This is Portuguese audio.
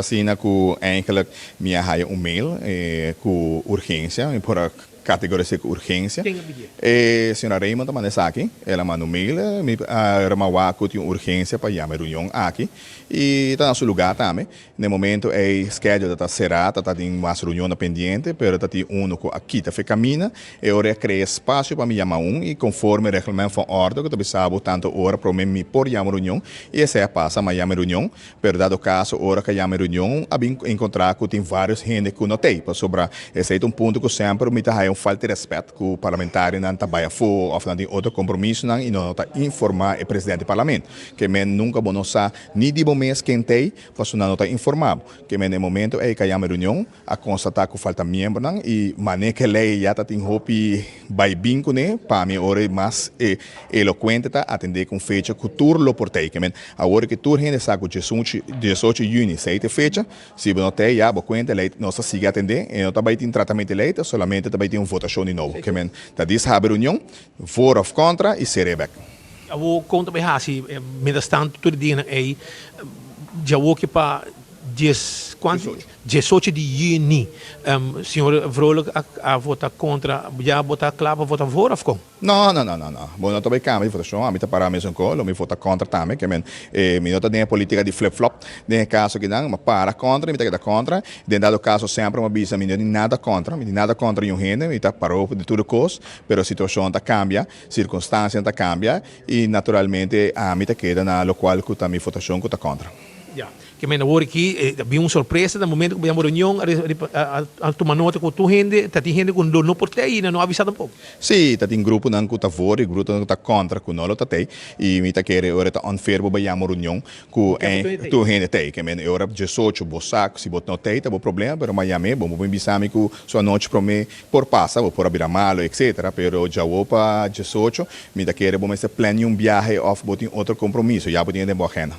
Assim, eigenlijk minha raia mail com urgência, por a categoria de urgência. Quem é pedir? Senhora Raymond manda aqui, ela manda um mail, me ramawa que tem urgência para chamar reunião aqui e está no seu lugar também. No momento é schedule está cerrado, está tem mais reunião pendente, pero está tem que aqui tá caminha, e ora cria espaço para me chamar e conforme o regulamento von ordem que tu sabe tanto hora para mim por chamar reunião e essa passa mas chamar reunião, pero dado caso hora que chamar reunião, abim encontrar que tem vários gente que notei, para sobre esse é ponto que sempre me tá falta de respeito que o parlamentar não trabalha fora ou não tem outro compromisso não, e não está informar o presidente do parlamento que men nunca bom sabe nem de bom mês quem tem para não está informado que men no momento é que a reunião a constatar que falta membro não, e maneira que lei já está tem hopi vai bem com né para mim hora mais eloquente tá atender com fecha que tur lo portei que men agora que tur gente sabe que 18 de junho sei fecha se não tem já boa conta lei nossa siga atender e não tá vai ter tratamento de lei solamente tá vai ter votação de novo, que men, dat is a reunião, voor of contra e serebek. Eu conto bem assim, menos tanto tudo dia aí, já vou que para 18 de junho, senhor Vrolijk a votar contra, já votar claro para votar voor of com? Não. Bom, não também câmara de votação, a mim tá para a mesma coisa, me vota contra também, que men, me nota tem a política de flip-flop, tem caso que não, mas para contra, me tá que contra, dentro dado caso sempre uma bisa, me não nada contra um rende, me tá parou de tudo coisa, pero a situação tá cambia, circunstância tá cambia e naturalmente a mim tá queda na local que tá me votação que tá contra. Ja, que men hoor aqui, havia uma surpresa no momento que uma reunião, a tomar nota com tu gente, tá tem gente com não portei ainda, não avisado um pouco. Sim, tá tem grupo não que tá fora, grupo não tá contra, que não tá tem, e me tá querer ora tá unfair para uma reunião que tu gente tem, que men ora 18 bosaco, se bot não tem, tá bom problema, pero Miami, bom bisame que sua noite para mim por passa, por abrir malo, etc, pero já opa 18, me tá querer bom esse plano um viagem off botin outro compromisso, já botin de boa agenda.